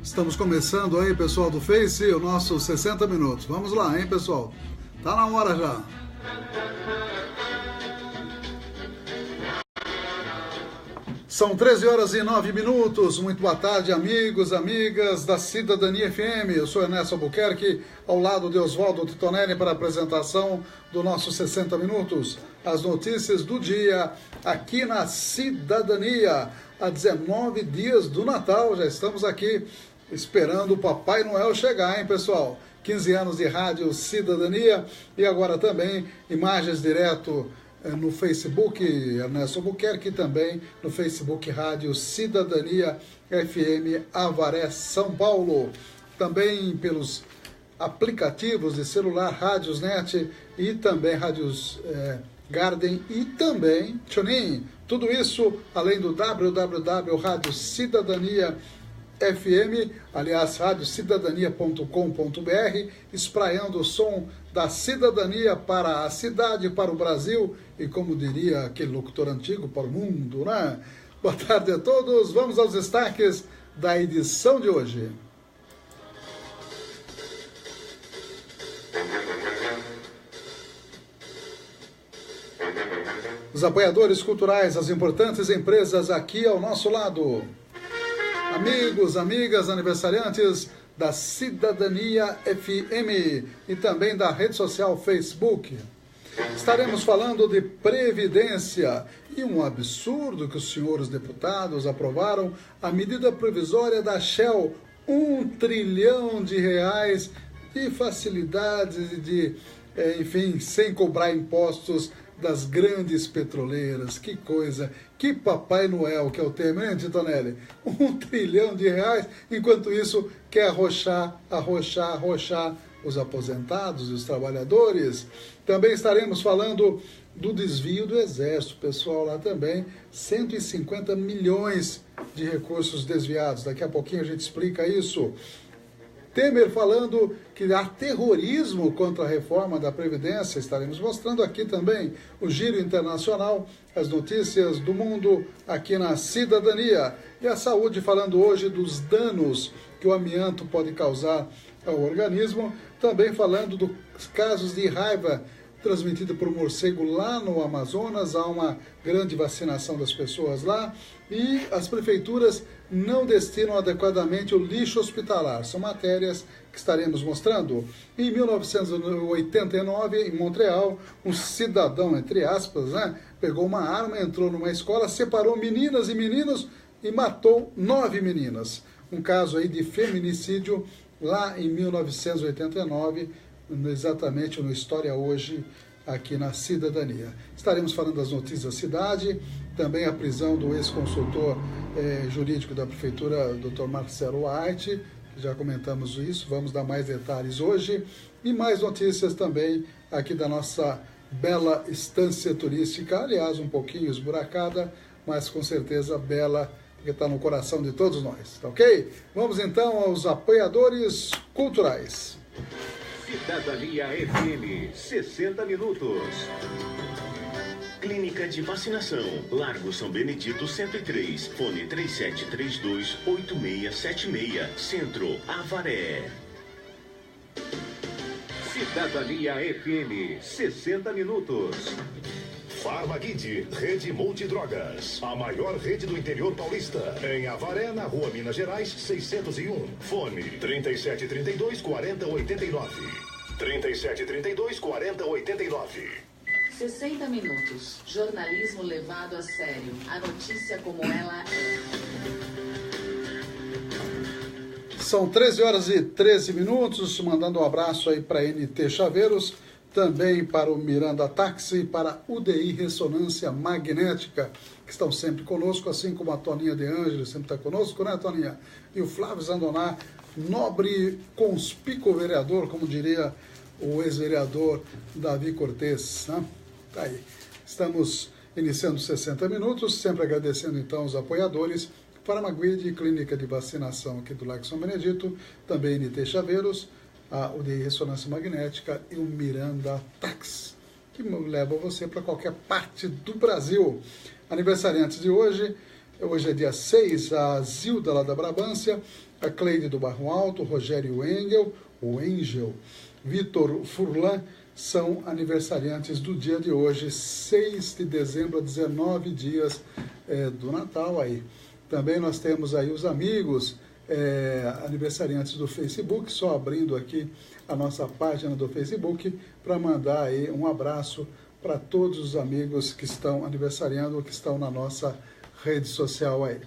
Estamos começando aí, pessoal do Face, o nosso 60 minutos. Vamos lá, hein, pessoal? Tá na hora já. São 13 horas e 9 minutos. Muito boa tarde, amigos, amigas da Cidadania FM. Eu sou Ernesto Albuquerque, ao lado de Oswaldo Titonelli para a apresentação do nosso 60 minutos. As notícias do dia aqui na Cidadania. Há 19 dias do Natal, já estamos aqui esperando o Papai Noel chegar, hein, pessoal? 15 anos de rádio Cidadania e agora também imagens direto no Facebook Ernesto Albuquerque e também no Facebook Rádio Cidadania FM Avaré, São Paulo. Também pelos aplicativos de celular, Rádios Net e também Rádios Garden e também TuneIn. Tudo isso além do www.radiocidadania.fm, aliás, radiocidadania.com.br, espraiando o som da cidadania para a cidade, para o Brasil e, como diria aquele locutor antigo, para o mundo, né? Boa tarde a todos, vamos aos destaques da edição de hoje. Os apoiadores culturais, as importantes empresas aqui ao nosso lado. Amigos, amigas, aniversariantes da Cidadania FM e também da rede social Facebook. Estaremos falando de Previdência e um absurdo que os senhores deputados aprovaram a medida provisória da Shell, R$1 trilhão de facilidades enfim, sem cobrar impostos das grandes petroleiras. Que coisa, que Papai Noel que é o tema, hein, Titonelli? R$1 trilhão, enquanto isso quer arrochar os aposentados e os trabalhadores. Também estaremos falando do desvio do Exército, pessoal, lá também, 150 milhões de recursos desviados. Daqui a pouquinho a gente explica isso. Temer falando que há terrorismo contra a reforma da Previdência. Estaremos mostrando aqui também o giro internacional, as notícias do mundo aqui na Cidadania. E a saúde falando hoje dos danos que o amianto pode causar ao organismo. Também falando dos casos de raiva transmitido por morcego lá no Amazonas. Há uma grande vacinação das pessoas lá. E as prefeituras não destinam adequadamente o lixo hospitalar. São matérias que estaremos mostrando. Em 1989, em Montreal, um cidadão, entre aspas, pegou uma arma, entrou numa escola, separou meninas e meninos e matou 9 meninas. Um caso aí de feminicídio lá em 1989, exatamente no História Hoje, aqui na Cidadania. Estaremos falando das notícias da cidade, também a prisão do ex-consultor jurídico da Prefeitura, Dr. Marcelo White, que já comentamos isso, vamos dar mais detalhes hoje, e mais notícias também aqui da nossa bela estância turística, aliás, um pouquinho esburacada, mas com certeza bela, porque está no coração de todos nós, tá ok? Vamos então aos apoiadores culturais. Cidadania FM, 60 minutos. Clínica de Vacinação, Largo São Benedito 103, fone 3732-8676, Centro, Avaré. Cidadania FM, 60 minutos. Farmaguide, rede multidrogas, a maior rede do interior paulista, em Avaré, na rua Minas Gerais, 601, fone 3732-4089, 3732-4089. 60 minutos, jornalismo levado a sério, a notícia como ela é. São 13 horas e 13 minutos, mandando um abraço aí para NT Chaveiros, também para o Miranda Táxi, para UDI Ressonância Magnética, que estão sempre conosco, assim como a Toninha De Ângeles sempre está conosco, né, Toninha? E o Flávio Zandoná, nobre conspícuo vereador, como diria o ex-vereador Davi Cortez, né? Tá aí. Estamos iniciando 60 minutos, sempre agradecendo então os apoiadores, Farmaguide, Clínica de Vacinação aqui do Largo São Benedito, também NT Chaveiros, a UDI Ressonância Magnética e o Miranda Táxi, que leva você para qualquer parte do Brasil. Aniversariantes de hoje é dia 6, a Zilda lá da Brabância, a Cleide do Barro Alto, Rogério Engel, Vitor Furlan, são aniversariantes do dia de hoje, 6 de dezembro, 19 dias do Natal aí. Também nós temos aí os amigos aniversariantes do Facebook, só abrindo aqui a nossa página do Facebook para mandar aí um abraço para todos os amigos que estão aniversariando ou que estão na nossa rede social aí.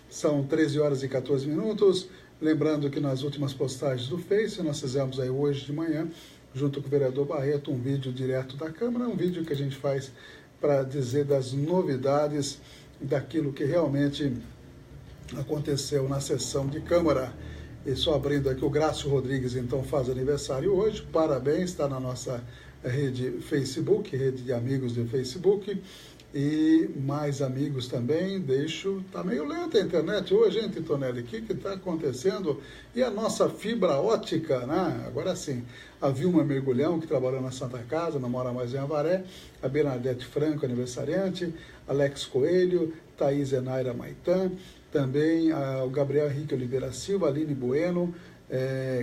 São 13 horas e 14 minutos, lembrando que nas últimas postagens do Face, nós fizemos aí hoje de manhã, junto com o vereador Barreto, um vídeo direto da Câmara, um vídeo que a gente faz para dizer das novidades daquilo que realmente aconteceu na sessão de Câmara. E só abrindo aqui, o Grácio Rodrigues, então, faz aniversário hoje, parabéns, está na nossa rede Facebook, rede de amigos do Facebook, e mais amigos também, tá meio lenta a internet hoje, hein, Titonelli? O que está acontecendo? E a nossa fibra ótica, né? Agora sim, a Vilma Mergulhão, que trabalhou na Santa Casa, não mora mais em Avaré, a Bernadette Franco, aniversariante, Alex Coelho, Thaís Enaira Maitã, também o Gabriel Henrique Oliveira Silva, Aline Bueno,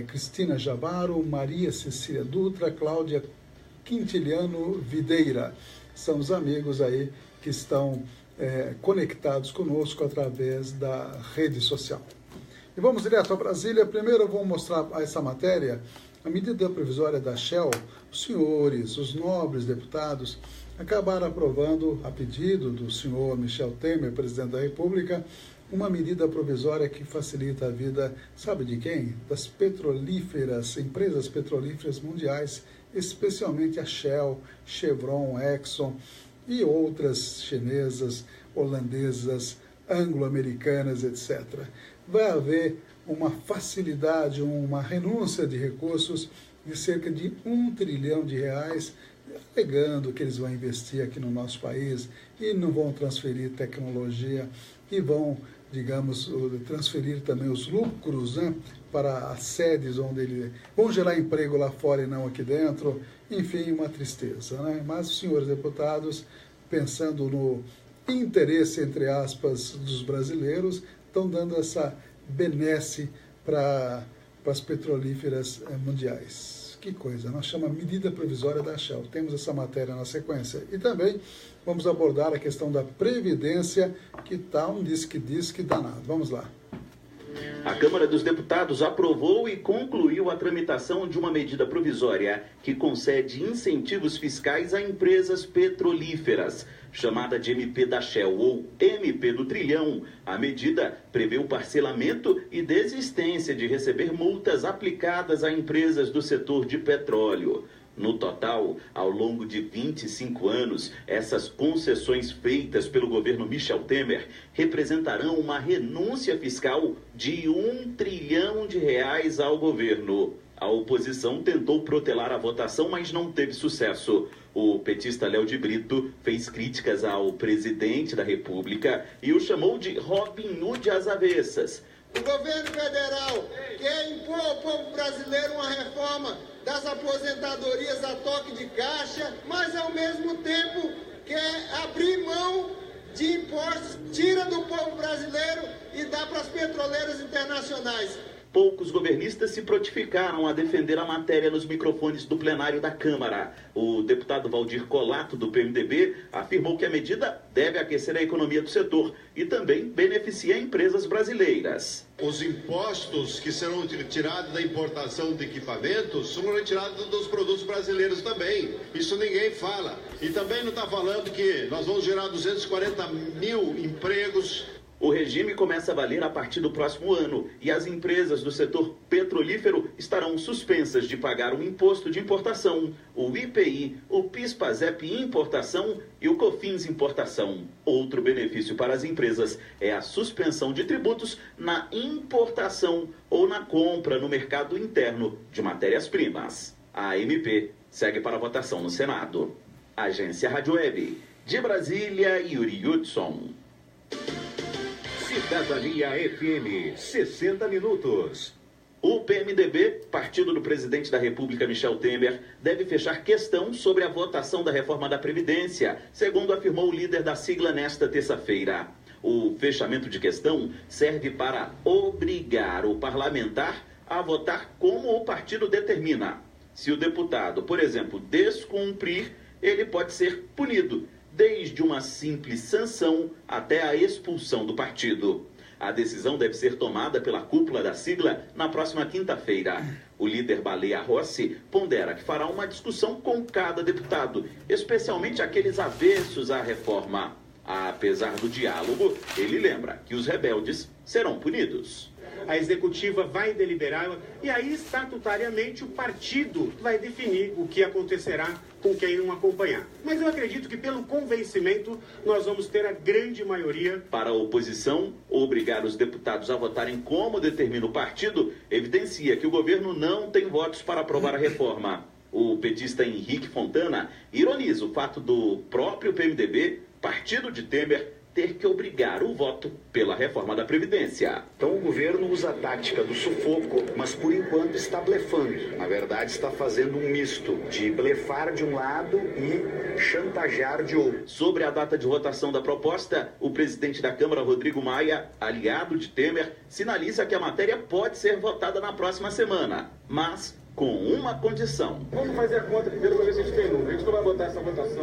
Cristina Javaro, Maria Cecília Dutra, Cláudia Quintiliano Videira. São os amigos aí que estão conectados conosco através da rede social. E vamos direto a Brasília. Primeiro eu vou mostrar essa matéria, a medida provisória da Shell. Os senhores, os nobres deputados, acabaram aprovando, a pedido do senhor Michel Temer, presidente da República, uma medida provisória que facilita a vida, sabe de quem? Das petrolíferas, empresas petrolíferas mundiais, especialmente a Shell, Chevron, Exxon e outras chinesas, holandesas, anglo-americanas, etc. Vai haver uma facilidade, uma renúncia de recursos de cerca de R$1 trilhão, alegando que eles vão investir aqui no nosso país e não vão transferir tecnologia e vão, digamos, transferir também os lucros, né, para as sedes onde vão gerar emprego lá fora e não aqui dentro. Enfim, uma tristeza, né? Mas os senhores deputados, pensando no interesse, entre aspas, dos brasileiros, estão dando essa benesse para as petrolíferas mundiais. Que coisa, nós chamamos medida provisória da Shell. Temos essa matéria na sequência. E também vamos abordar a questão da Previdência, que está um disque danado. Vamos lá. A Câmara dos Deputados aprovou e concluiu a tramitação de uma medida provisória que concede incentivos fiscais a empresas petrolíferas, chamada de MP da Shell ou MP do Trilhão. A medida prevê o parcelamento e desistência de receber multas aplicadas a empresas do setor de petróleo. No total, ao longo de 25 anos, essas concessões feitas pelo governo Michel Temer representarão uma renúncia fiscal de R$1 trilhão ao governo. A oposição tentou protelar a votação, mas não teve sucesso. O petista Léo de Brito fez críticas ao presidente da República e o chamou de Robin Hood às avessas. O governo federal quer impor ao povo brasileiro uma reforma das aposentadorias a toque de caixa, mas ao mesmo tempo quer abrir mão de impostos, tira do povo brasileiro e dá para as petroleiras internacionais. Poucos governistas se prontificaram a defender a matéria nos microfones do plenário da Câmara. O deputado Valdir Colato, do PMDB, afirmou que a medida deve aquecer a economia do setor e também beneficia empresas brasileiras. Os impostos que serão tirados da importação de equipamentos serão retirados dos produtos brasileiros também. Isso ninguém fala. E também não está falando que nós vamos gerar 240 mil empregos. O regime começa a valer a partir do próximo ano e as empresas do setor petrolífero estarão suspensas de pagar o imposto de importação, o IPI, o PIS/PASEP importação e o COFINS importação. Outro benefício para as empresas é a suspensão de tributos na importação ou na compra no mercado interno de matérias-primas. A MP segue para votação no Senado. Agência Rádio Web. De Brasília, Yuri Hudson. Cidadania FM, 60 minutos. O PMDB, partido do presidente da República, Michel Temer, deve fechar questão sobre a votação da reforma da Previdência, segundo afirmou o líder da sigla nesta terça-feira. O fechamento de questão serve para obrigar o parlamentar a votar como o partido determina. Se o deputado, por exemplo, descumprir, ele pode ser punido, desde uma simples sanção até a expulsão do partido. A decisão deve ser tomada pela cúpula da sigla na próxima quinta-feira. O líder Baleia Rossi pondera que fará uma discussão com cada deputado, especialmente aqueles avessos à reforma. Apesar do diálogo, ele lembra que os rebeldes serão punidos. A executiva vai deliberar e aí, estatutariamente, o partido vai definir o que acontecerá com quem não acompanhar. Mas eu acredito que, pelo convencimento, nós vamos ter a grande maioria. Para a oposição, obrigar os deputados a votarem como determina o partido evidencia que o governo não tem votos para aprovar a reforma. O petista Henrique Fontana ironiza o fato do próprio PMDB, partido de Temer, ter que obrigar o voto pela reforma da Previdência. Então o governo usa a tática do sufoco, mas por enquanto está blefando. Na verdade está fazendo um misto de blefar de um lado e chantagear de outro. Sobre a data de votação da proposta, o presidente da Câmara, Rodrigo Maia, aliado de Temer, sinaliza que a matéria pode ser votada na próxima semana, mas com uma condição. Vamos fazer a conta primeiro para ver se a gente tem número. A gente não vai botar essa votação.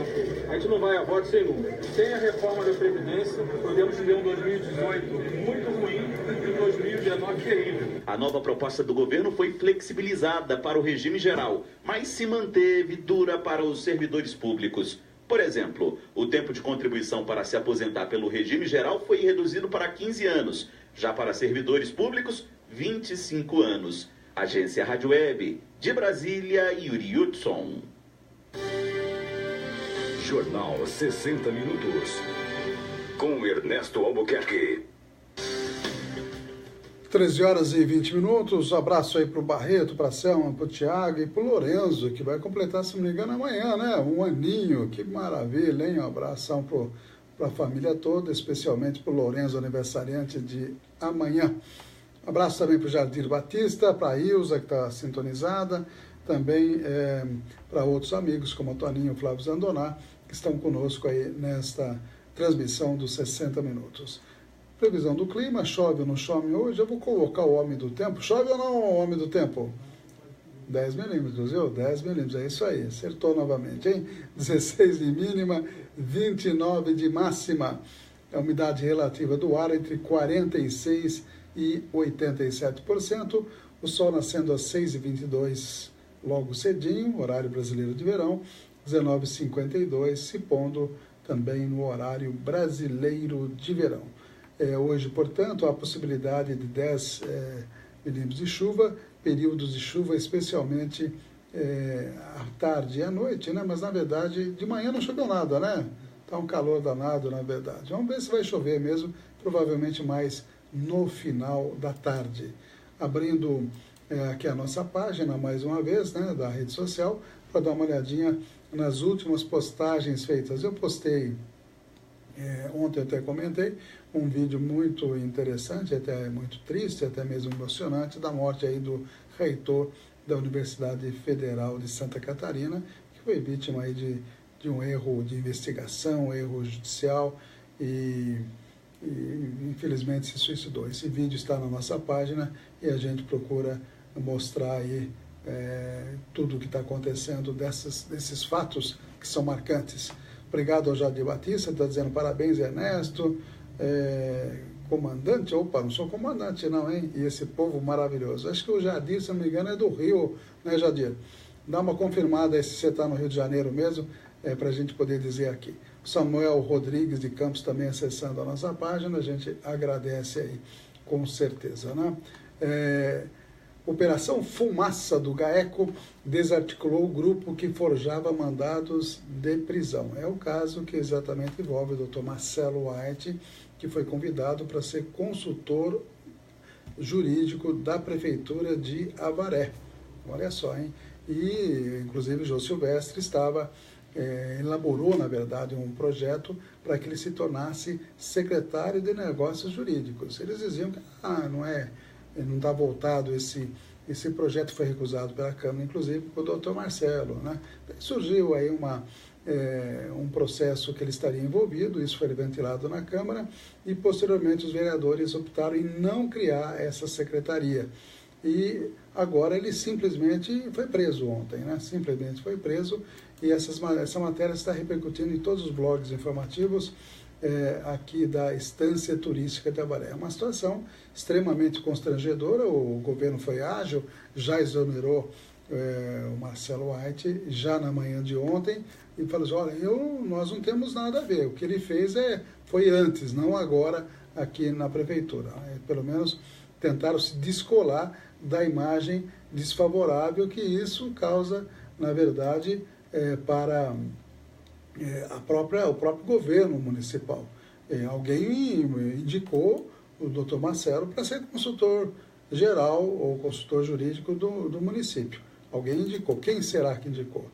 A gente não vai a voto sem número. Sem a reforma da Previdência, podemos ter um 2018 muito ruim e um 2019 terrível. A nova proposta do governo foi flexibilizada para o regime geral, mas se manteve dura para os servidores públicos. Por exemplo, o tempo de contribuição para se aposentar pelo regime geral foi reduzido para 15 anos. Já para servidores públicos, 25 anos. Agência Rádio Web, de Brasília, Yuri Hudson. Jornal 60 Minutos, com Ernesto Albuquerque. 13 horas e 20 minutos. Abraço aí pro Barreto, pra Selma, pro Thiago e pro Lorenzo, que vai completar, se não me engano, amanhã, né? Um aninho. Que maravilha, hein? Um abração pra família toda, especialmente pro Lorenzo, aniversariante de amanhã. Abraço também para o Jardim Batista, para a Ilza, que está sintonizada, também para outros amigos, como o Toninho e o Flávio Zandoná, que estão conosco aí nesta transmissão dos 60 minutos. Previsão do clima, chove ou não chove hoje? Eu vou colocar o homem do tempo. Chove ou não, homem do tempo? 10 milímetros, viu? 10 milímetros, é isso aí, acertou novamente, hein? 16 de mínima, 29 de máxima. A umidade relativa do ar entre 46% e 87%, o sol nascendo às 6h22, logo cedinho, horário brasileiro de verão, 19h52, se pondo também no horário brasileiro de verão. Hoje, portanto, há a possibilidade de 10 milímetros de chuva, períodos de chuva especialmente à tarde e à noite, né? Mas na verdade de manhã não choveu nada, né? Está um calor danado, na verdade. Vamos ver se vai chover mesmo, provavelmente mais no final da tarde. Abrindo aqui a nossa página, mais uma vez, né, da rede social, para dar uma olhadinha nas últimas postagens feitas. Eu postei, ontem até comentei, um vídeo muito interessante, até muito triste, até mesmo emocionante, da morte aí do reitor da Universidade Federal de Santa Catarina, que foi vítima aí de um erro de investigação, um erro judicial e infelizmente se suicidou. Esse vídeo está na nossa página e a gente procura mostrar aí tudo o que está acontecendo desses fatos que são marcantes. Obrigado ao Jardim Batista, está dizendo parabéns, Ernesto, comandante, opa, não sou comandante não, hein? E esse povo maravilhoso. Acho que o Jadir, se não me engano, é do Rio, né, Jadir? Dá uma confirmada aí se você está no Rio de Janeiro mesmo, para a gente poder dizer aqui. Samuel Rodrigues de Campos também acessando a nossa página, a gente agradece aí, com certeza, né? Operação Fumaça do GAECO desarticulou o grupo que forjava mandados de prisão. É o caso que exatamente envolve o Dr. Marcelo White, que foi convidado para ser consultor jurídico da Prefeitura de Avaré. Olha só, hein? E, inclusive, o Jô Silvestre elaborou, na verdade, um projeto para que ele se tornasse secretário de Negócios Jurídicos. Eles diziam que não está voltado, esse projeto foi recusado pela Câmara, inclusive, por Dr. Marcelo, né? Surgiu aí um processo que ele estaria envolvido, isso foi ventilado na Câmara, e posteriormente os vereadores optaram em não criar essa secretaria. E agora ele simplesmente foi preso ontem, né? Simplesmente foi preso, e essa matéria está repercutindo em todos os blogs informativos aqui da Estância Turística de Avaré. É uma situação extremamente constrangedora, o governo foi ágil, já exonerou o Marcelo White já na manhã de ontem, e falou assim, olha, nós não temos nada a ver, o que ele fez foi antes, não agora aqui na prefeitura. Pelo menos tentaram se descolar da imagem desfavorável que isso causa, na verdade, para o próprio governo municipal. Alguém indicou o doutor Marcelo para ser consultor geral ou consultor jurídico do município. Alguém indicou. Quem será que indicou?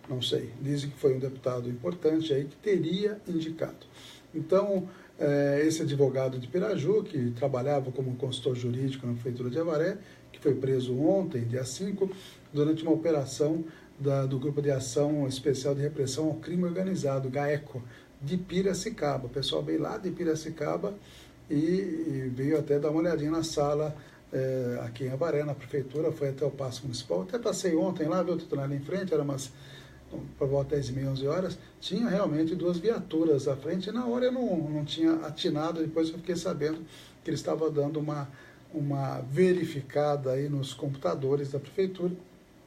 Não sei. Dizem que foi um deputado importante aí que teria indicado. Então, esse advogado de Piraju, que trabalhava como consultor jurídico na Prefeitura de Avaré, que foi preso ontem, dia 5, durante uma operação do Grupo de Ação Especial de Repressão ao Crime Organizado, GAECO, de Piracicaba. O pessoal veio lá de Piracicaba e veio até dar uma olhadinha na sala aqui em Avaré, na Prefeitura, foi até o Paço Municipal. Até passei ontem lá, viu, tudo ali em frente, era por volta das 10h30, 11 horas, tinha realmente 2 viaturas à frente, e na hora eu não tinha atinado, depois eu fiquei sabendo que ele estava dando uma verificada aí nos computadores da Prefeitura,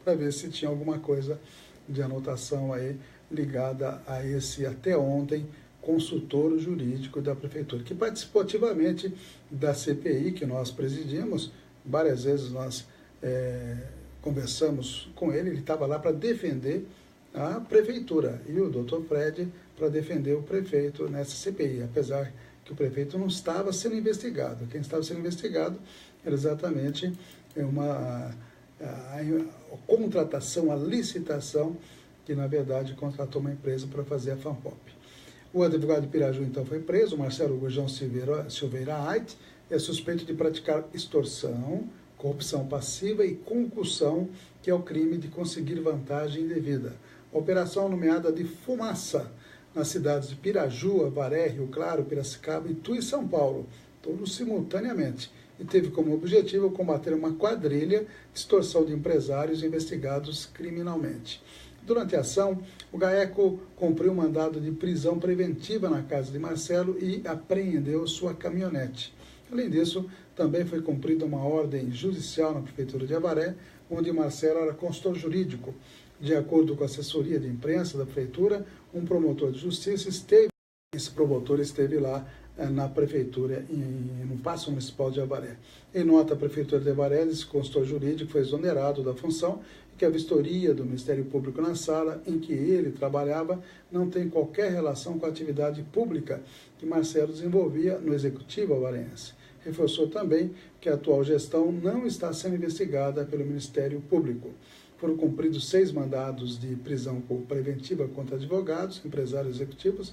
para ver se tinha alguma coisa de anotação aí ligada a esse, até ontem, consultor jurídico da Prefeitura, que participou ativamente da CPI que nós presidimos. Várias vezes nós conversamos com ele estava lá para defender a Prefeitura, e o doutor Fred para defender o prefeito nessa CPI, apesar que o prefeito não estava sendo investigado. Quem estava sendo investigado era exatamente a contratação, a licitação, que na verdade contratou uma empresa para fazer a FANPOP. O advogado de Piraju então foi preso, Marcelo Gurjão Silveira Ait, é suspeito de praticar extorsão, corrupção passiva e concussão, que é o crime de conseguir vantagem indevida. A operação nomeada de Fumaça, nas cidades de Piraju, Avaré, Rio Claro, Piracicaba, Itu e São Paulo, todos simultaneamente, e teve como objetivo combater uma quadrilha de extorsão de empresários investigados criminalmente. Durante a ação, o GAECO cumpriu um mandado de prisão preventiva na casa de Marcelo e apreendeu sua caminhonete. Além disso, também foi cumprida uma ordem judicial na Prefeitura de Avaré, onde Marcelo era consultor jurídico. De acordo com a assessoria de imprensa da Prefeitura, um promotor de justiça esse promotor esteve lá na Prefeitura, no Paço Municipal de Avaré. Em nota, a Prefeitura de Avaré, esse consultor jurídico foi exonerado da função e que a vistoria do Ministério Público na sala em que ele trabalhava não tem qualquer relação com a atividade pública que Marcelo desenvolvia no Executivo avarense. Reforçou também que a atual gestão não está sendo investigada pelo Ministério Público. Foram cumpridos 6 mandados de prisão preventiva contra advogados, empresários executivos,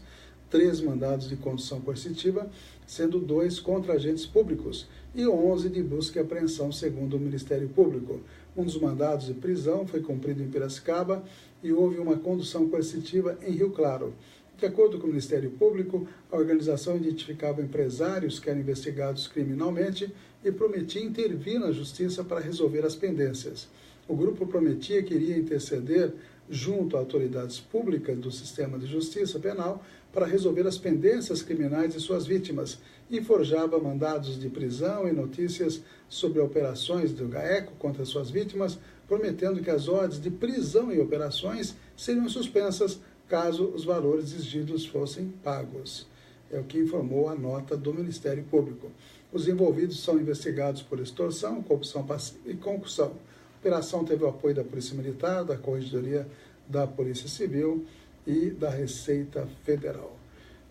3 mandados de condução coercitiva, sendo 2 contra agentes públicos e 11 de busca e apreensão, segundo o Ministério Público. Um dos mandados de prisão foi cumprido em Piracicaba e houve uma condução coercitiva em Rio Claro. De acordo com o Ministério Público, a organização identificava empresários que eram investigados criminalmente e prometia intervir na Justiça para resolver as pendências. O grupo prometia que iria interceder junto a autoridades públicas do sistema de justiça penal para resolver as pendências criminais de suas vítimas e forjava mandados de prisão e notícias sobre operações do GAECO contra suas vítimas, prometendo que as ordens de prisão e operações seriam suspensas caso os valores exigidos fossem pagos. É o que informou a nota do Ministério Público. Os envolvidos são investigados por extorsão, corrupção passiva e concussão. A operação teve o apoio da Polícia Militar, da Corregedoria da Polícia Civil e da Receita Federal.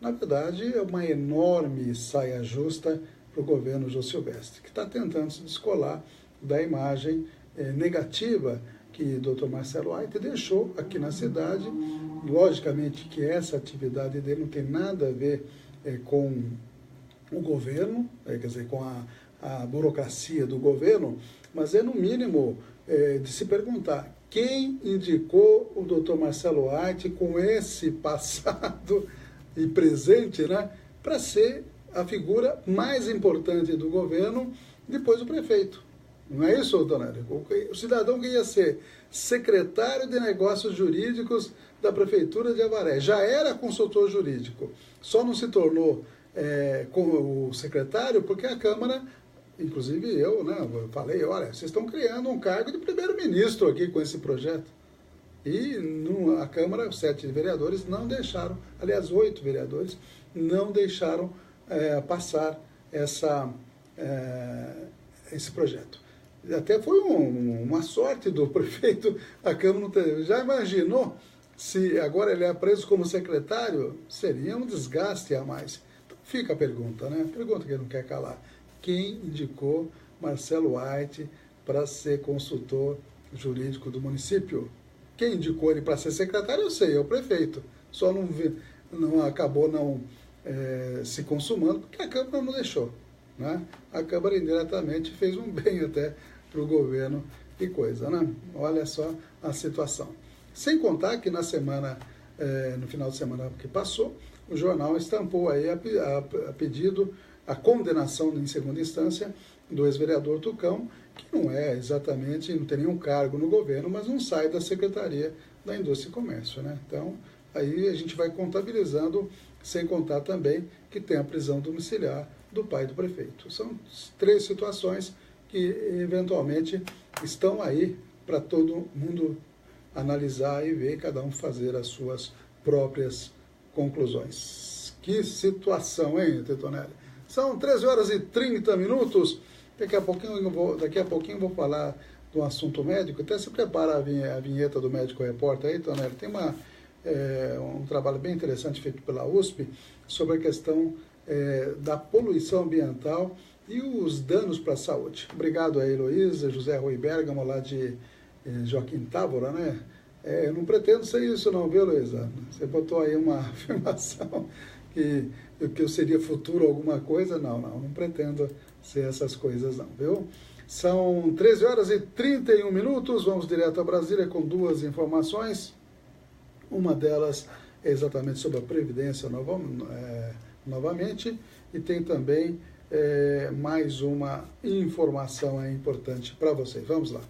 Na verdade, é uma enorme saia justa para o governo Jô Silvestre, que está tentando se descolar da imagem negativa que o doutor Marcelo White deixou aqui na cidade. Logicamente que essa atividade dele não tem nada a ver com o governo, quer dizer, com a burocracia do governo, mas é no mínimo de se perguntar quem indicou o doutor Marcelo White com esse passado e presente, né, para ser a figura mais importante do governo depois do prefeito. Não é isso, Tonelli? O cidadão que ia ser secretário de Negócios Jurídicos da Prefeitura de Avaré já era consultor jurídico, só não se tornou o secretário porque a Câmara, inclusive eu, né, eu falei, olha, vocês estão criando um cargo de primeiro-ministro aqui com esse projeto. E a Câmara, 7 vereadores não deixaram, aliás, 8 vereadores, não deixaram passar esse projeto. Até foi uma sorte do prefeito, a Câmara não teve. Já imaginou se agora ele é preso como secretário? Seria um desgaste a mais. Então fica a pergunta, né? Pergunta que ele não quer calar. Quem indicou Marcelo White para ser consultor jurídico do município? Quem indicou ele para ser secretário, eu sei, é o prefeito. Só não acabou se consumando, porque a Câmara não deixou. Né? A Câmara indiretamente fez um bem até para o governo e coisa. Né? Olha só a situação. Sem contar que na semana, no final de semana que passou, o jornal estampou aí a pedido, a condenação em segunda instância do ex-vereador Tucão, que não é exatamente, não tem nenhum cargo no governo, mas não sai da Secretaria da Indústria e Comércio. Né? Então, aí a gente vai contabilizando, sem contar também que tem a prisão domiciliar do pai do prefeito. São 3 situações que, eventualmente, estão aí para todo mundo analisar e ver, cada um fazer as suas próprias conclusões. Que situação, hein, Tetonelli? São 13h30. Daqui a pouquinho eu vou falar do assunto médico. Até se prepara a vinheta do Médico Repórter aí, Tonelli. Tem um trabalho bem interessante feito pela USP sobre a questão da poluição ambiental e os danos para a saúde. Obrigado a Heloísa, José Rui Bergamo, lá de Joaquim Távora, né? Eu não pretendo ser isso não, viu, Heloísa? Você botou aí uma afirmação que eu seria futuro alguma coisa. Não pretendo ser essas coisas não, viu? São 13h31, vamos direto a Brasília com 2 informações. Uma delas é exatamente sobre a Previdência novamente, e tem também mais uma informação importante para vocês. Vamos lá.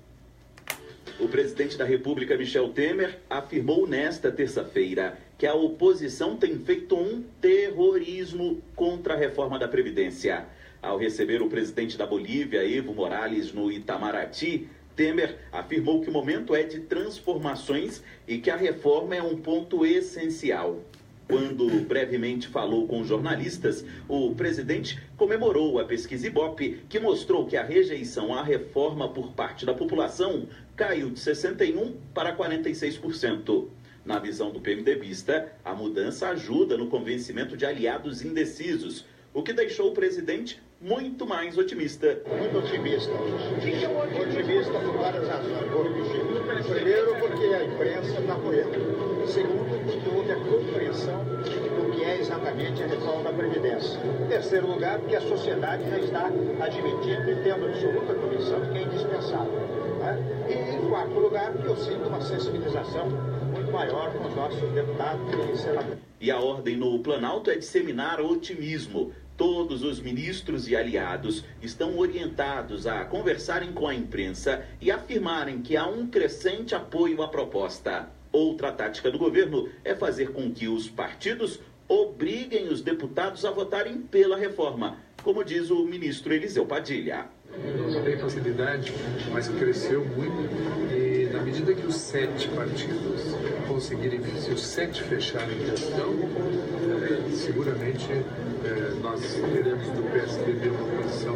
O presidente da República, Michel Temer, afirmou nesta terça-feira que a oposição tem feito um terrorismo contra a reforma da Previdência. Ao receber o presidente da Bolívia, Evo Morales, no Itamaraty, Temer afirmou que o momento é de transformações e que a reforma é um ponto essencial. Quando brevemente falou com jornalistas, o presidente comemorou a pesquisa Ibope, que mostrou que a rejeição à reforma por parte da população caiu de 61% para 46%. Na visão do PMDBista, a mudança ajuda no convencimento de aliados indecisos, o que deixou o presidente muito mais otimista. Muito otimista. Otimista por várias razões. Primeiro, porque a imprensa está apoiando. Segundo, porque houve a compreensão do que é exatamente a reforma da Previdência. Terceiro lugar, porque a sociedade já está admitindo e tendo absoluta convicção de que é indispensável. Né? E em quarto lugar, porque eu sinto uma sensibilização muito maior com os nossos deputados e senadores. E a ordem no Planalto é disseminar otimismo. Todos os ministros e aliados estão orientados a conversarem com a imprensa e afirmarem que há um crescente apoio à proposta. Outra tática do governo é fazer com que os partidos obriguem os deputados a votarem pela reforma, como diz o ministro Eliseu Padilha. Não tem facilidade, mas cresceu muito. E na medida que os 7 partidos conseguirem, se os 7 fecharem questão, seguramente nós teremos do PSDB uma posição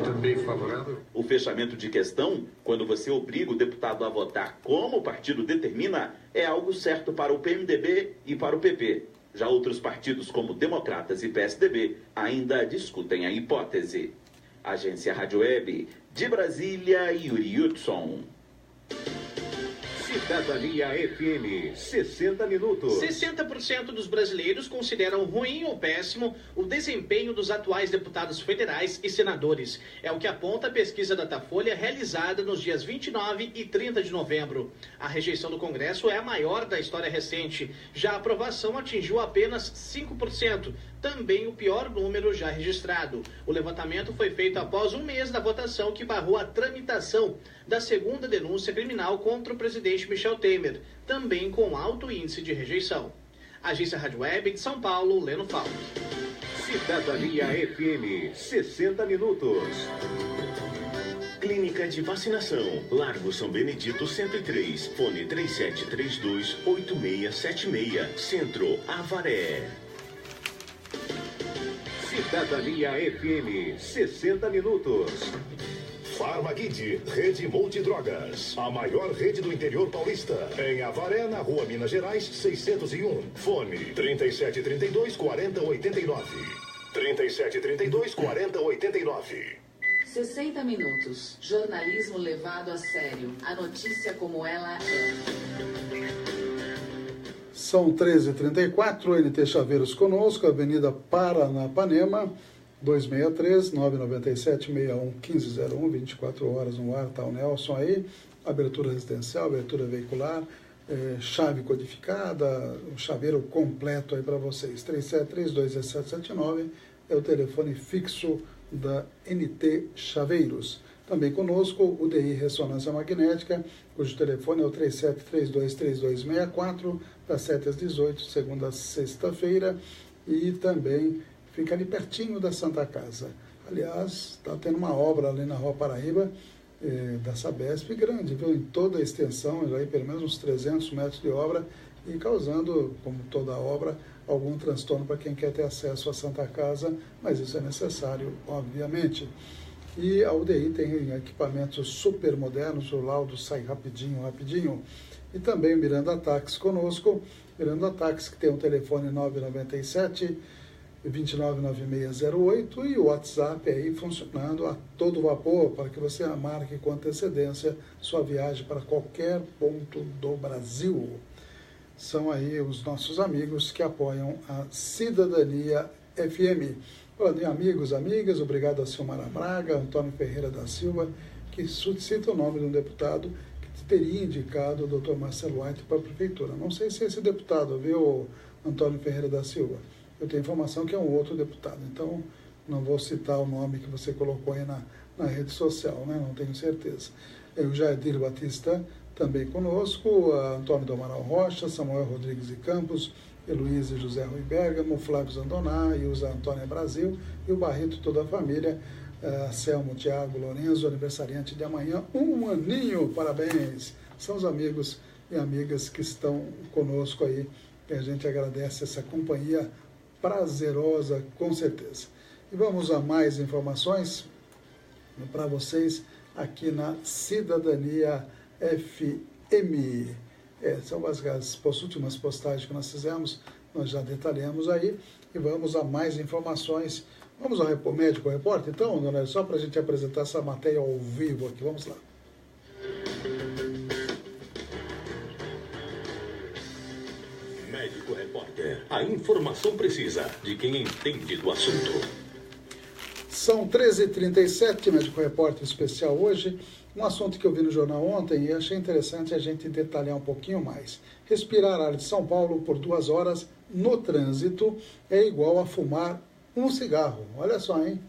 também favorável. O fechamento de questão, quando você obriga o deputado a votar como o partido determina, é algo certo para o PMDB e para o PP. Já outros partidos, como Democratas e PSDB, ainda discutem a hipótese. Agência Rádio Web, de Brasília, Yuri Hudson. Cidadania FM, 60 minutos. 60% dos brasileiros consideram ruim ou péssimo o desempenho dos atuais deputados federais e senadores. É o que aponta a pesquisa Datafolha realizada nos dias 29 e 30 de novembro. A rejeição do Congresso é a maior da história recente. Já a aprovação atingiu apenas 5%. Também o pior número já registrado. O levantamento foi feito após um mês da votação que barrou a tramitação da segunda denúncia criminal contra o presidente Michel Temer, também com alto índice de rejeição. Agência Rádio Web de São Paulo, Leno Falk. Cidadania FM, 60 minutos. Clínica de Vacinação, Largo São Benedito 103, fone 3732-8676, Centro, Avaré. Cidadania FM, 60 minutos. Farmaguide, Rede Multidrogas, a maior rede do interior paulista. Em Avaré, na Rua Minas Gerais, 601. Fone 3732-4089. 3732-4089. 60 minutos. Jornalismo levado a sério. A notícia como ela é. São 13h34, NT Chaveiros conosco, Avenida Paranapanema, 263-997-61-1501, 24 horas no ar, tá o Nelson aí, abertura residencial, abertura veicular, chave codificada, um chaveiro completo aí para vocês. 3732-1779 é o telefone fixo da NT Chaveiros. Também conosco o DI Ressonância Magnética, cujo telefone é o 3732-3264, das 7 às 18, segunda a sexta-feira, e também fica ali pertinho da Santa Casa. Aliás, está tendo uma obra ali na Rua Paraíba, da Sabesp, grande, viu? Em toda a extensão, já aí pelo menos uns 300 metros de obra, e causando, como toda obra, algum transtorno para quem quer ter acesso à Santa Casa, mas isso é necessário, obviamente. E a UDI tem equipamentos super modernos, o laudo sai rapidinho. E também o Miranda Táxi conosco, Miranda Táxi que tem um telefone 997-299608 e o WhatsApp aí funcionando a todo vapor para que você marque com antecedência sua viagem para qualquer ponto do Brasil. São aí os nossos amigos que apoiam a Cidadania FM. Falando em amigos, amigas, obrigado a Silmara Braga, Antônio Ferreira da Silva, que cita o nome de um deputado que teria indicado o Dr. Marcelo White para a prefeitura. Não sei se é esse deputado, viu, Antônio Ferreira da Silva? Eu tenho informação que é um outro deputado, então não vou citar o nome que você colocou aí na rede social, né? Não tenho certeza. O Jair Batista também conosco, Antônio do Amaral Rocha, Samuel Rodrigues de Campos, Heloísa José Rui Bergamo, Flávio Zandoná, Ilza Antônia Brasil e o Barreto, toda a família, Selmo, Tiago, Lorenzo, aniversariante de amanhã, um aninho, parabéns! São os amigos e amigas que estão conosco aí, e a gente agradece essa companhia prazerosa, com certeza. E vamos a mais informações para vocês aqui na Cidadania FM. São as últimas postagens que nós fizemos, nós já detalhamos aí, e vamos a mais informações. Vamos ao Médico Repórter, então, dona, só para a gente apresentar essa matéria ao vivo aqui, vamos lá. Médico Repórter, a informação precisa de quem entende do assunto. São 13h37, Médico Repórter especial hoje. Um assunto que eu vi no jornal ontem e achei interessante a gente detalhar um pouquinho mais. Respirar ar de São Paulo por 2 horas no trânsito é igual a fumar um cigarro. Olha só, hein?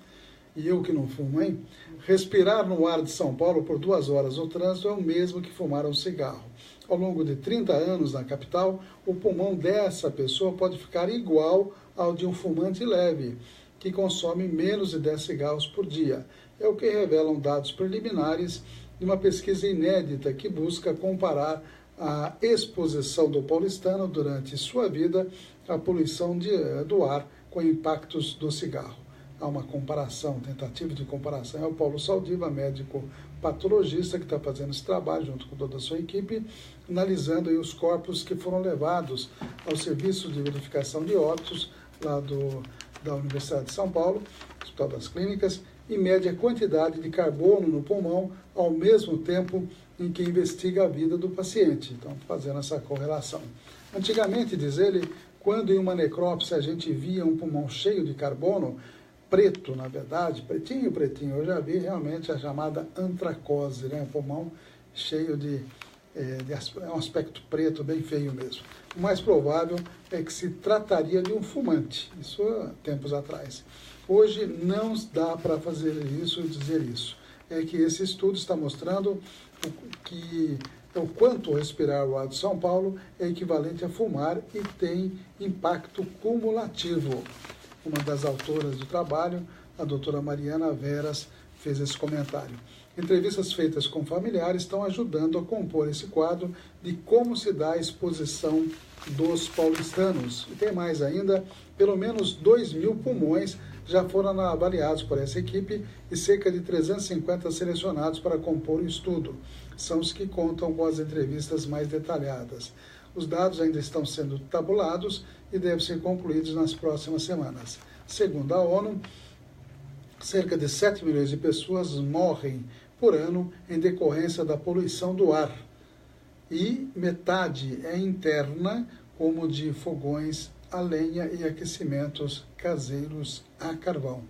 E eu que não fumo, hein? Respirar no ar de São Paulo por 2 horas no trânsito é o mesmo que fumar um cigarro. Ao longo de 30 anos na capital, o pulmão dessa pessoa pode ficar igual ao de um fumante leve, que consome menos de 10 cigarros por dia. É o que revelam dados preliminares de uma pesquisa inédita que busca comparar a exposição do paulistano durante sua vida à poluição do ar com impactos do cigarro. Há uma comparação, tentativa de comparação. É o Paulo Saldiva, médico patologista, que está fazendo esse trabalho junto com toda a sua equipe, analisando aí os corpos que foram levados ao serviço de verificação de óbitos lá da Universidade de São Paulo, Hospital das Clínicas, e mede a quantidade de carbono no pulmão ao mesmo tempo em que investiga a vida do paciente. Então, fazendo essa correlação. Antigamente, diz ele, quando em uma necrópsia a gente via um pulmão cheio de carbono, preto, na verdade, pretinho, eu já vi realmente a chamada antracose, né? Um pulmão cheio de um aspecto preto, bem feio mesmo. O mais provável é que se trataria de um fumante, isso há tempos atrás. Hoje não dá para fazer isso e dizer isso. É que esse estudo está mostrando que o quanto respirar o ar de São Paulo é equivalente a fumar e tem impacto cumulativo. Uma das autoras do trabalho, a doutora Mariana Veras, fez esse comentário. Entrevistas feitas com familiares estão ajudando a compor esse quadro de como se dá a exposição dos paulistanos. E tem mais ainda, pelo menos 2.000 pulmões já foram avaliados por essa equipe e cerca de 350 selecionados para compor o estudo. São os que contam com as entrevistas mais detalhadas. Os dados ainda estão sendo tabulados e devem ser concluídos nas próximas semanas. Segundo a ONU, cerca de 7 milhões de pessoas morrem por ano em decorrência da poluição do ar. E metade é interna, como de fogões a lenha e aquecimentos caseiros a carvão.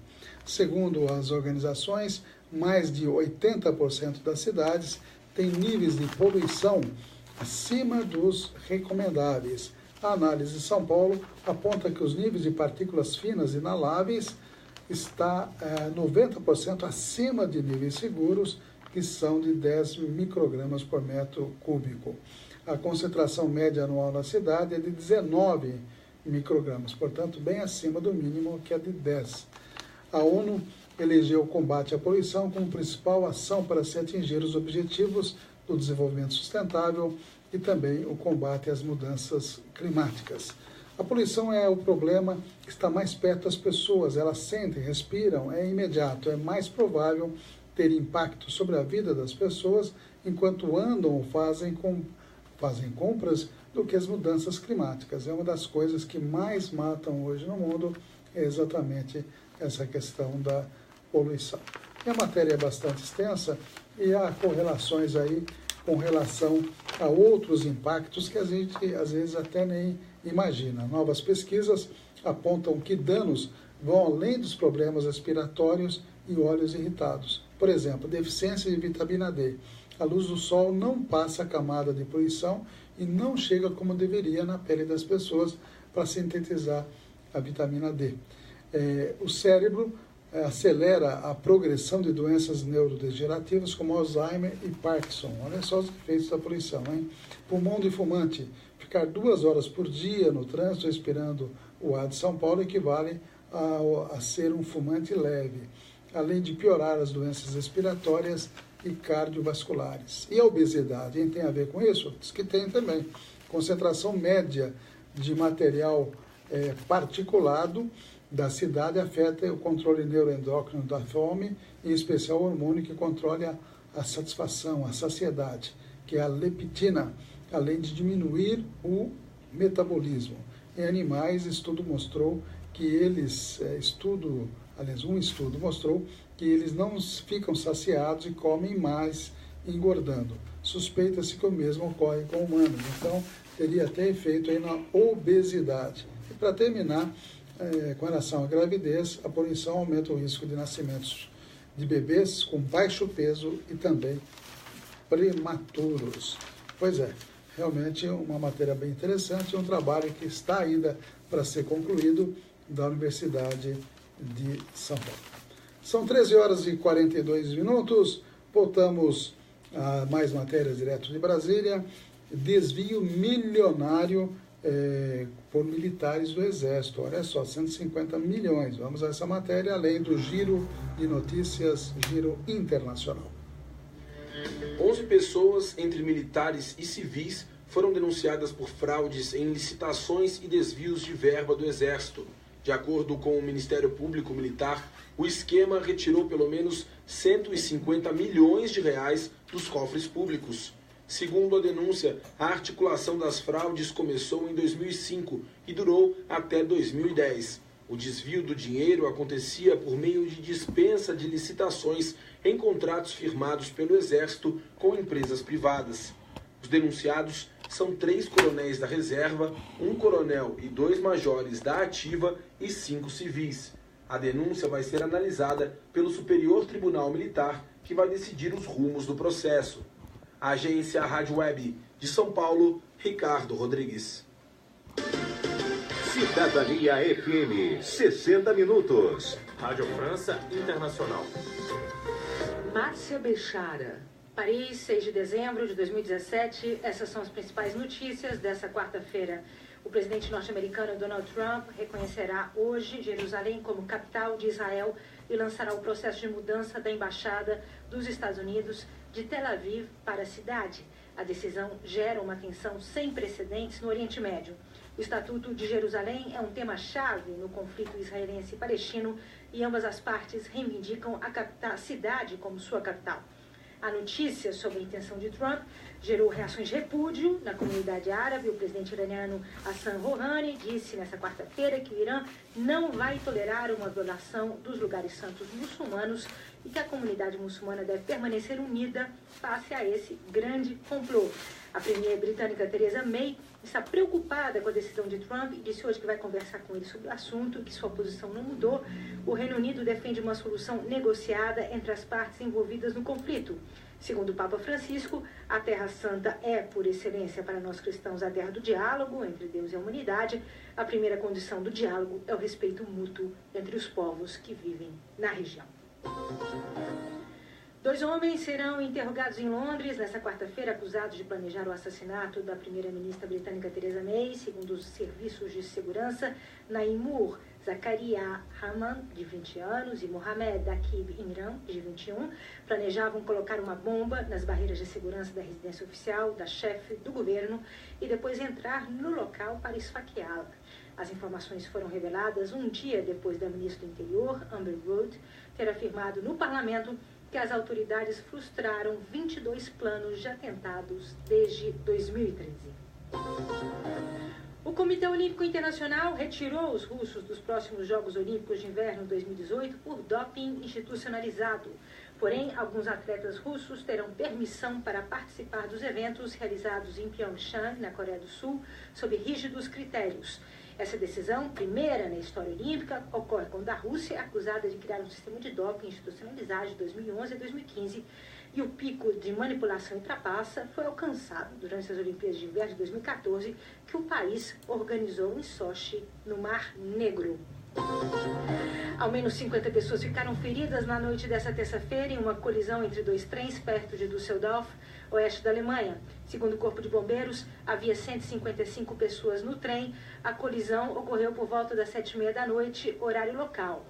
Segundo as organizações, mais de 80% das cidades têm níveis de poluição acima dos recomendáveis. A análise de São Paulo aponta que os níveis de partículas finas inaláveis está 90% acima de níveis seguros, que são de 10 microgramas por metro cúbico. A concentração média anual na cidade é de 19 microgramas, portanto, bem acima do mínimo, que é de 10. A ONU elegeu o combate à poluição como principal ação para se atingir os objetivos do desenvolvimento sustentável e também o combate às mudanças climáticas. A poluição é o problema que está mais perto das pessoas, elas sentem, respiram, é imediato, é mais provável ter impacto sobre a vida das pessoas enquanto andam ou fazem compras do que as mudanças climáticas. É uma das coisas que mais matam hoje no mundo, é exatamente essa questão da poluição. E a matéria é bastante extensa e há correlações aí com relação a outros impactos que a gente às vezes até nem imagina. Novas pesquisas apontam que danos vão além dos problemas respiratórios e olhos irritados. Por exemplo, deficiência de vitamina D. A luz do sol não passa a camada de poluição e não chega como deveria na pele das pessoas para sintetizar a vitamina D. O cérebro acelera a progressão de doenças neurodegenerativas como Alzheimer e Parkinson. Olha só os efeitos da poluição, hein? Pulmão de fumante. Ficar 2 horas por dia no trânsito respirando o ar de São Paulo equivale a ser um fumante leve, além de piorar as doenças respiratórias e cardiovasculares. E a obesidade, hein? Tem a ver com isso? Diz que tem também. Concentração média de material particulado da cidade afeta o controle neuroendócrino da fome, em especial o hormônio que controla a satisfação, a saciedade, que é a leptina, além de diminuir o metabolismo. Em animais, um estudo mostrou que eles não ficam saciados e comem mais, engordando. Suspeita-se que o mesmo ocorre com humanos, então teria até efeito aí na obesidade. E para terminar, com relação à gravidez, a poluição aumenta o risco de nascimentos de bebês com baixo peso e também prematuros. Pois é, realmente uma matéria bem interessante, um trabalho que está ainda para ser concluído da Universidade de São Paulo. São 13 horas e 42 minutos, voltamos a mais matérias direto de Brasília. Desvio milionário por militares do Exército. Olha só, 150 milhões. Vamos a essa matéria, além do giro de notícias, giro internacional. 11 pessoas, entre militares e civis, foram denunciadas por fraudes em licitações e desvios de verba do Exército. De acordo com o Ministério Público Militar, o esquema retirou pelo menos 150 milhões de reais dos cofres públicos. Segundo a denúncia, a articulação das fraudes começou em 2005 e durou até 2010. O desvio do dinheiro acontecia por meio de dispensa de licitações em contratos firmados pelo Exército com empresas privadas. Os denunciados são 3 coronéis da reserva, 1 coronel e 2 majores da ativa e 5 civis. A denúncia vai ser analisada pelo Superior Tribunal Militar, que vai decidir os rumos do processo. A agência Rádio Web de São Paulo, Ricardo Rodrigues. Cidadania FM, 60 minutos. Rádio França Internacional. Márcia Bechara. Paris, 6 de dezembro de 2017. Essas são as principais notícias dessa quarta-feira. O presidente norte-americano Donald Trump reconhecerá hoje Jerusalém como capital de Israel e lançará o processo de mudança da embaixada dos Estados Unidos de Tel Aviv para a cidade. A decisão gera uma tensão sem precedentes no Oriente Médio. O Estatuto de Jerusalém é um tema-chave no conflito israelense e palestino e ambas as partes reivindicam a cidade como sua capital. A notícia sobre a intenção de Trump gerou reações de repúdio na comunidade árabe. O presidente iraniano Hassan Rouhani disse nesta quarta-feira que o Irã não vai tolerar uma violação dos lugares santos muçulmanos e que a comunidade muçulmana deve permanecer unida face a esse grande complô. A premier britânica Theresa May está preocupada com a decisão de Trump e disse hoje que vai conversar com ele sobre o assunto, que sua posição não mudou. O Reino Unido defende uma solução negociada entre as partes envolvidas no conflito. Segundo o Papa Francisco, a Terra Santa é, por excelência para nós cristãos, a terra do diálogo entre Deus e a humanidade. A primeira condição do diálogo é o respeito mútuo entre os povos que vivem na região. 2 homens serão interrogados em Londres nesta quarta-feira, acusados de planejar o assassinato da primeira-ministra britânica Theresa May, segundo os serviços de segurança. Naimur Zakaria Rahman, de 20 anos, e Mohamed Akib Imran, de 21, planejavam colocar uma bomba nas barreiras de segurança da residência oficial da chefe do governo e depois entrar no local para esfaqueá-la. As informações foram reveladas um dia depois da ministra do Interior, Amber Rudd, ter afirmado no parlamento que as autoridades frustraram 22 planos de atentados desde 2013. O Comitê Olímpico Internacional retirou os russos dos próximos Jogos Olímpicos de Inverno 2018 por doping institucionalizado. Porém, alguns atletas russos terão permissão para participar dos eventos realizados em Pyeongchang, na Coreia do Sul, sob rígidos critérios. Essa decisão, primeira na história olímpica, ocorre quando a Rússia é acusada de criar um sistema de doping institucionalizado de 2011 a 2015 e o pico de manipulação e trapaça foi alcançado durante as Olimpíadas de Inverno de 2014, que o país organizou em Sochi, no Mar Negro. Ao menos 50 pessoas ficaram feridas na noite dessa terça-feira em uma colisão entre 2 trens perto de Düsseldorf, oeste da Alemanha. Segundo o Corpo de Bombeiros, havia 155 pessoas no trem. A colisão ocorreu por volta das 7h30 da noite, horário local.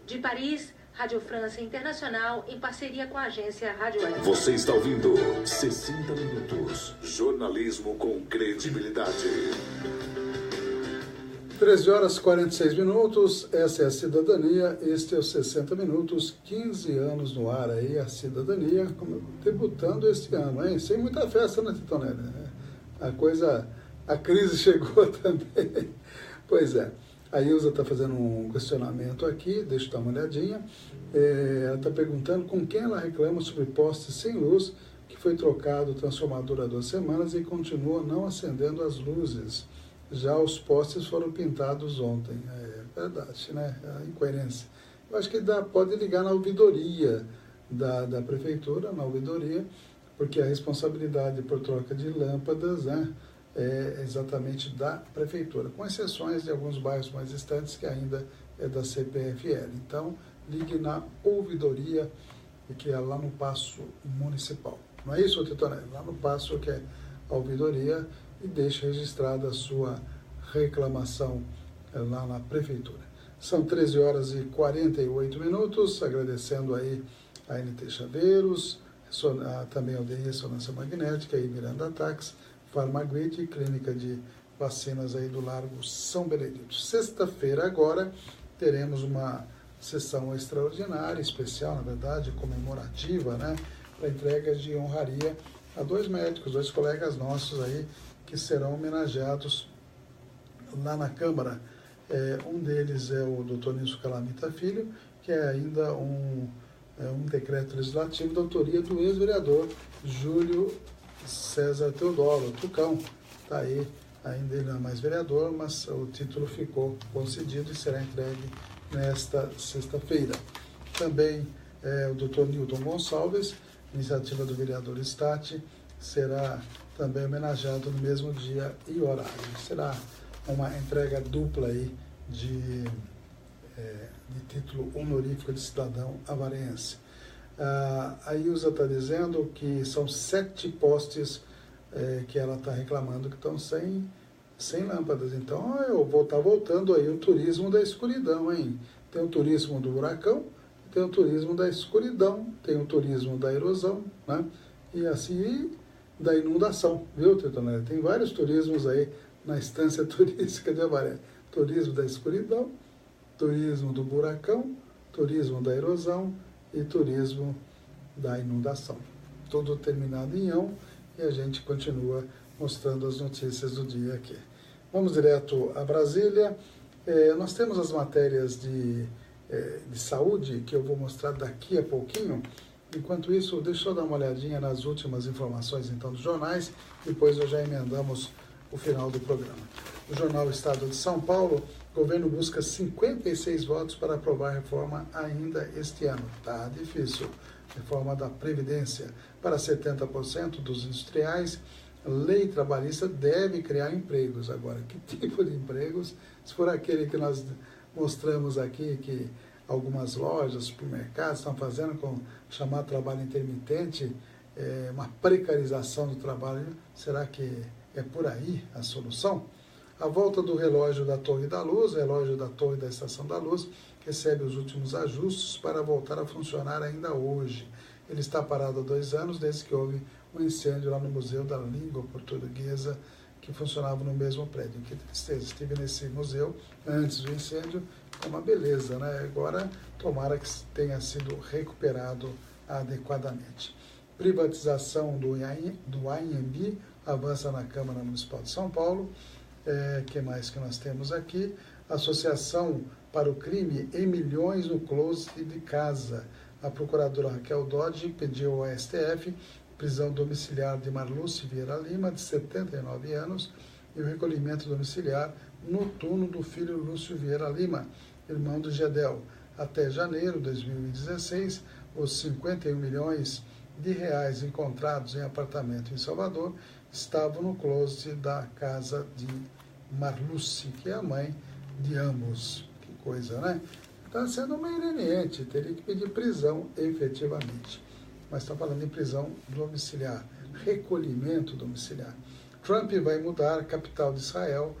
De Paris, Rádio França Internacional, em parceria com a agência Rádio Web. Você está ouvindo 60 Minutos. Jornalismo com credibilidade. 13 horas e 46 minutos, essa é a Cidadania, este é o 60 Minutos, 15 anos no ar aí, a Cidadania, debutando este ano, hein? Sem muita festa, né, Titonelli? A crise chegou também. Pois é, a Ilza está fazendo um questionamento aqui, deixa eu dar uma olhadinha. Ela está perguntando com quem ela reclama sobre postes sem luz, que foi trocado o transformador há 2 semanas e continua não acendendo as luzes. Já os postes foram pintados ontem. É verdade, né? A incoerência. Eu acho que pode ligar na ouvidoria da prefeitura, na ouvidoria, porque a responsabilidade por troca de lâmpadas, né, é exatamente da prefeitura, com exceções de alguns bairros mais distantes que ainda é da CPFL. Então, ligue na ouvidoria, que é lá no Paço Municipal. Não é isso, Titonelli? Lá no Paço, que é a ouvidoria, e deixe registrada a sua reclamação lá na prefeitura. São 13 horas e 48 minutos, agradecendo aí a NT Chaveiros, também ao DI Ressonância Magnética e Miranda Tax, Farmagrid, Clínica de Vacinas aí do Largo São Benedito. Sexta-feira agora teremos uma sessão extraordinária, especial, na verdade, comemorativa, né, para entrega de honraria a 2 médicos, 2 colegas nossos aí, que serão homenageados lá na Câmara. Um deles é o Dr. Nilson Calamita Filho, que é ainda um decreto legislativo da autoria do ex-vereador Júlio César Teodoro, Tucão. Está aí, ainda ele não é mais vereador, mas o título ficou concedido e será entregue nesta sexta-feira. Também o Dr. Newton Gonçalves, iniciativa do vereador Stati, será também homenageado no mesmo dia e horário. Será uma entrega dupla aí de título honorífico de cidadão avarense. A Ilza está dizendo que são 7 postes que ela está reclamando que estão sem lâmpadas. Então eu vou estar voltando aí o turismo da escuridão, hein? Tem o turismo do buracão, tem o turismo da escuridão, tem o turismo da erosão, né? E assim da inundação, viu, Tetonelli? Tem vários turismos aí na estância turística de Avaré. Turismo da escuridão, turismo do buracão, turismo da erosão e turismo da inundação. Tudo terminado em ão e a gente continua mostrando as notícias do dia aqui. Vamos direto a Brasília. Nós temos as matérias de saúde que eu vou mostrar daqui a pouquinho. Enquanto isso, deixa eu dar uma olhadinha nas últimas informações então dos jornais, depois nós já emendamos o final do programa. O jornal Estado de São Paulo: o governo busca 56 votos para aprovar a reforma ainda este ano. Tá difícil. Reforma da Previdência para 70% dos industriais. Lei trabalhista deve criar empregos. Agora, que tipo de empregos? Se for aquele que nós mostramos aqui, que algumas lojas, supermercados estão fazendo com chamar trabalho intermitente, uma precarização do trabalho, será que é por aí a solução? A volta do relógio da Torre da Luz, relógio da Torre da Estação da Luz, recebe os últimos ajustes para voltar a funcionar ainda hoje. Ele está parado há 2 anos, desde que houve um incêndio lá no Museu da Língua Portuguesa, que funcionava no mesmo prédio. Que tristeza, estive nesse museu antes do incêndio, é uma beleza, né? Agora, tomara que tenha sido recuperado adequadamente. Privatização do ANB avança na Câmara Municipal de São Paulo. Que mais que nós temos aqui? Associação para o crime em milhões no closet de casa. A procuradora Raquel Dodge pediu ao STF prisão domiciliar de Marluce Vieira Lima, de 79 anos, e o recolhimento domiciliar noturno do filho Lúcio Vieira Lima, irmão do Gedel. Até janeiro de 2016, os 51 milhões de reais encontrados em apartamento em Salvador estavam no closet da casa de Marluce, que é a mãe de ambos. Que coisa, né? Está sendo uma ineniente, teria que pedir prisão efetivamente. Mas está falando em prisão domiciliar, recolhimento domiciliar. Trump vai mudar a capital de Israel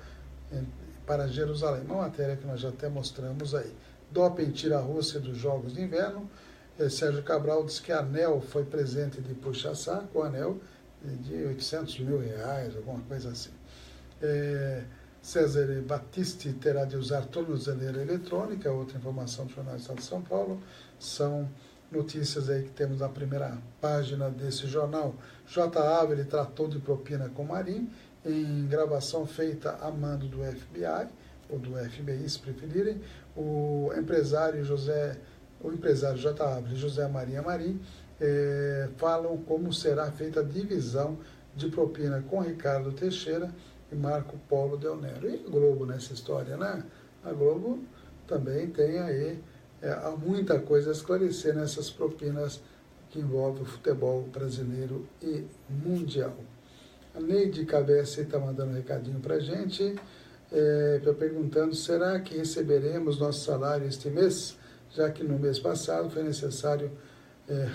para Jerusalém. Uma matéria que nós já até mostramos aí. Doping tira a Rússia dos Jogos de Inverno. Sérgio Cabral diz que anel foi presente de puxa-saco, anel de 800 mil reais, alguma coisa assim. César Battisti terá de usar tornozeleira eletrônica, outra informação do Jornal do Estado de São Paulo. São notícias aí que temos na primeira página desse jornal. J. Ávila tratou de propina com Marim, em gravação feita a mando do FBI, ou do FBI, se preferirem. O empresário J. Ávila e José Maria Marim falam como será feita a divisão de propina com Ricardo Teixeira e Marco Polo Del Nero. E a Globo nessa história, né? A Globo também tem aí há muita coisa a esclarecer nessas propinas que envolvem o futebol brasileiro e mundial. A Neide Cabeça está mandando um recadinho para a gente, perguntando: será que receberemos nosso salário este mês, já que no mês passado foi necessário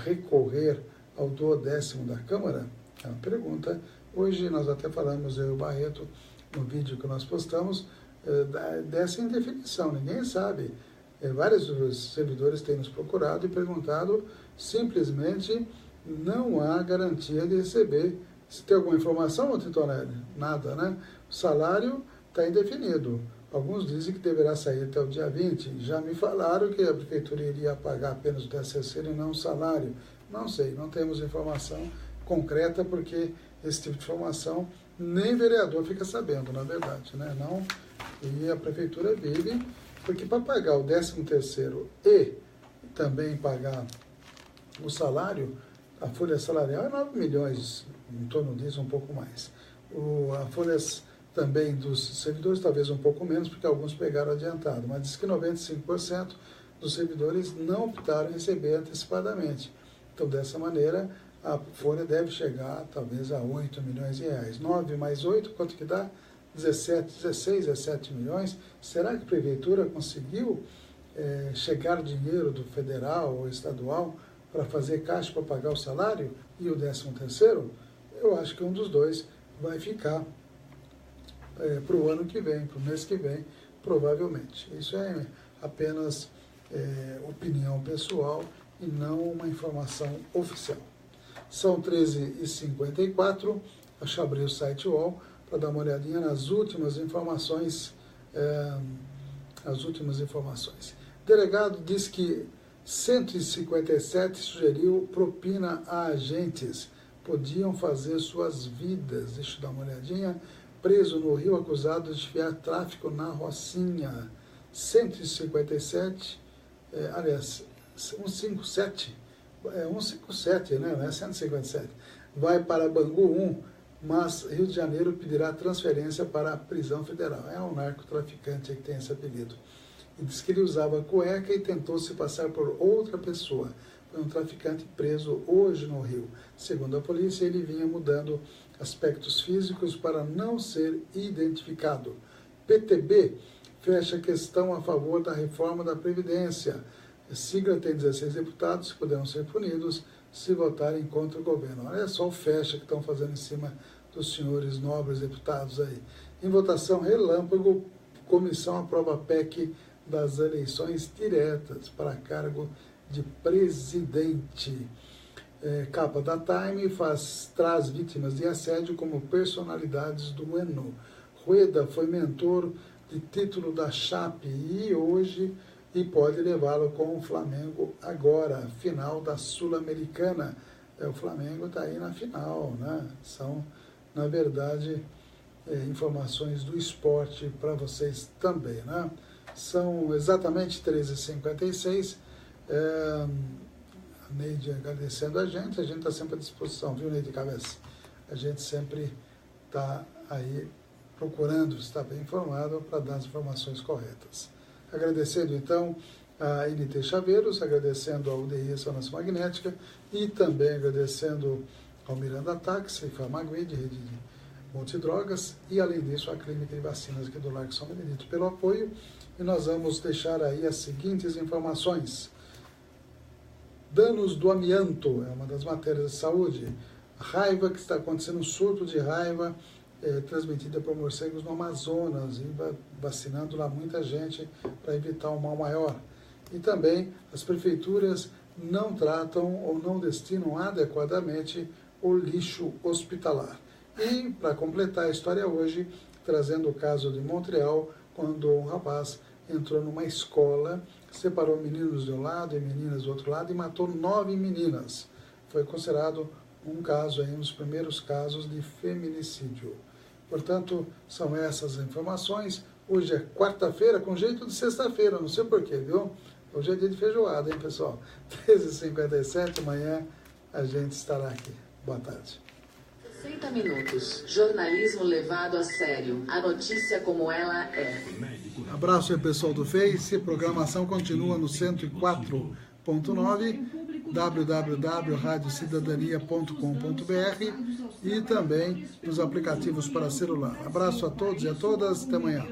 recorrer ao 12º da Câmara? É uma pergunta. Hoje nós até falamos, eu e o Barreto, no vídeo que nós postamos, dessa indefinição, ninguém sabe. Vários servidores têm nos procurado e perguntado, simplesmente não há garantia de receber. Se tem alguma informação, Titonelli? Nada, né? O salário está indefinido. Alguns dizem que deverá sair até o dia 20. Já me falaram que a prefeitura iria pagar apenas o TCC e não o salário. Não sei, não temos informação concreta, porque esse tipo de informação nem vereador fica sabendo, na verdade, né? Não, e a prefeitura vive, porque para pagar o 13º e também pagar o salário, a folha salarial é 9 milhões, em torno disso, um pouco mais. A folha também dos servidores, talvez um pouco menos, porque alguns pegaram adiantado, mas diz que 95% dos servidores não optaram em receber antecipadamente. Então, dessa maneira, a folha deve chegar, talvez, a 8 milhões de reais. 9 mais 8, quanto que dá? 17 milhões. Será que a prefeitura conseguiu chegar dinheiro do federal ou estadual para fazer caixa para pagar o salário e o 13º? Eu acho que um dos dois vai ficar para o ano que vem, para o mês que vem, provavelmente. Isso é apenas opinião pessoal e não uma informação oficial. São 13h54, deixa eu abrir o site UOL para dar uma olhadinha nas últimas informações. Delegado diz que 157 sugeriu propina a agentes. Podiam fazer suas vidas. Deixa eu dar uma olhadinha. Preso no Rio acusado de desviar tráfico na Rocinha. 157, aliás, 157, 157, né? Não é 157. Vai para Bangu 1, mas Rio de Janeiro pedirá transferência para a prisão federal. É um narcotraficante que tem esse apelido. E diz que ele usava cueca e tentou se passar por outra pessoa. Foi um traficante preso hoje no Rio. Segundo a polícia, ele vinha mudando aspectos físicos para não ser identificado. PTB fecha questão a favor da reforma da Previdência. A sigla tem 16 deputados que poderão ser punidos se votarem contra o governo. Olha só o fecha que estão fazendo em cima dos senhores nobres deputados aí. Em votação relâmpago, comissão aprova a PEC das eleições diretas para cargo de presidente. Capa da Time traz vítimas de assédio como personalidades do ano. Rueda foi mentor de título da Chape e pode levá-lo com o Flamengo agora, final da Sul-Americana. O Flamengo está aí na final, né? São, na verdade, informações do esporte para vocês também, né? São exatamente 13h56. A Neide agradecendo a gente está sempre à disposição, viu, Neide Cabeça? A gente sempre está aí procurando estar bem informado para dar as informações corretas. Agradecendo, então, a NT Chaveiros, agradecendo a UDI Ressonância Magnética e também agradecendo ao Miranda Táxi, Famagui, de Rede de Multidrogas, e, além disso, a Clínica de Vacinas aqui do Largo São Benedito pelo apoio. E nós vamos deixar aí as seguintes informações. Danos do amianto, é uma das matérias de saúde. Raiva, que está acontecendo, um surto de raiva transmitida por morcegos no Amazonas, e vacinando lá muita gente para evitar um mal maior. E também as prefeituras não tratam ou não destinam adequadamente o lixo hospitalar. E, para completar a história hoje, trazendo o caso de Montreal, quando um rapaz entrou numa escola, separou meninos de um lado e meninas do outro lado e matou 9 meninas. Foi considerado um caso, um dos primeiros casos de feminicídio. Portanto, são essas informações. Hoje é quarta-feira, com jeito de sexta-feira, não sei porquê, viu? Hoje é dia de feijoada, hein, pessoal? 13h57, amanhã a gente estará aqui. Boa tarde. 60 minutos. Jornalismo levado a sério. A notícia como ela é. Abraço aí, pessoal do Face. Programação continua no 104.9, www.radiocidadania.com.br e também nos aplicativos para celular. Abraço a todos e a todas. Até amanhã.